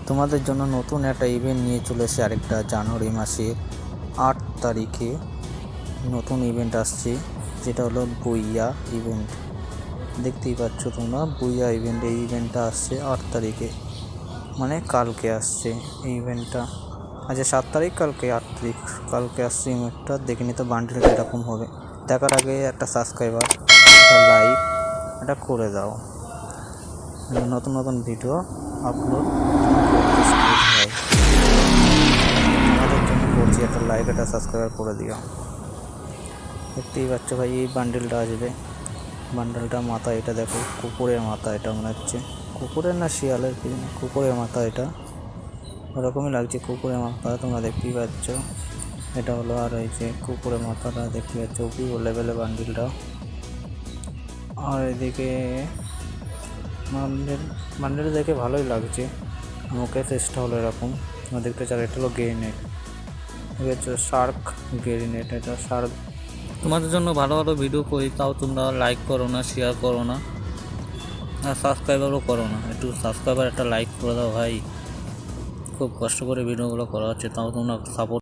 তোমাদের জন্য নতুন একটা ইভেন্ট নিয়ে চলে এসে আরেকটা জানুয়ারি মাসের 8 তারিখে নতুন ইভেন্ট আসছে, যেটা হলো বুইয়া ইভেন্ট। দেখতেই পাচ্ছ তোমরা, বুইয়া ইভেন্ট। এই ইভেন্টটা আসছে 8 তারিখে, মানে কালকে আসছে এই ইভেন্টটা। আচ্ছা 7 তারিখ, কালকে 8 তারিখ, কালকে আসছে ইভেন্টটা। দেখে নিতে বান্ডেলটা এরকম হবে। দেখার আগে একটা সাবস্ক্রাইবার, একটা লাইক এটা করে দাও। নতুন নতুন ভিডিও আপলোড হয় আমাদের জন্য করছি। একটা লাইক একটা সাবস্ক্রাইব করে দিও। দেখতেই পাচ্ছ ভাই, এই বান্ডেলটা আসবে। বান্ডেলটা মাথা, এটা দেখো কুকুরের মাথা। এটা মনে হচ্ছে কুকুরের না শিয়ালের, কুকুরের মাথা। এটা ওরকমই লাগছে, কুকুরের মাথা। তোমরা দেখতেই পাচ্ছ এটা হলো। আর এই যে কুকুরের মাথাটা দেখতে পাচ্ছ, কি লেভেলে বান্ডেলটা। আর এদিকে বান্ডেল দেখে ভালোই লাগছে। মুখে চেষ্টা হলো এরকম দেখতে চাই। এটা হলো গেরিনেট, ঠিক আছে, শার্ক গেরিনেট। এটা শার্ক। তোমাদের জন্য ভালো ভালো ভিডিও করি, তাও তোমরা লাইক করো না, শেয়ার করো না, আর সাবস্ক্রাইবারও করো না। একটু সাবস্ক্রাইবার একটা লাইক করে দাও ভাই। খুব কষ্ট করে ভিডিওগুলো করা হচ্ছে, তাও তোমরা সাপোর্ট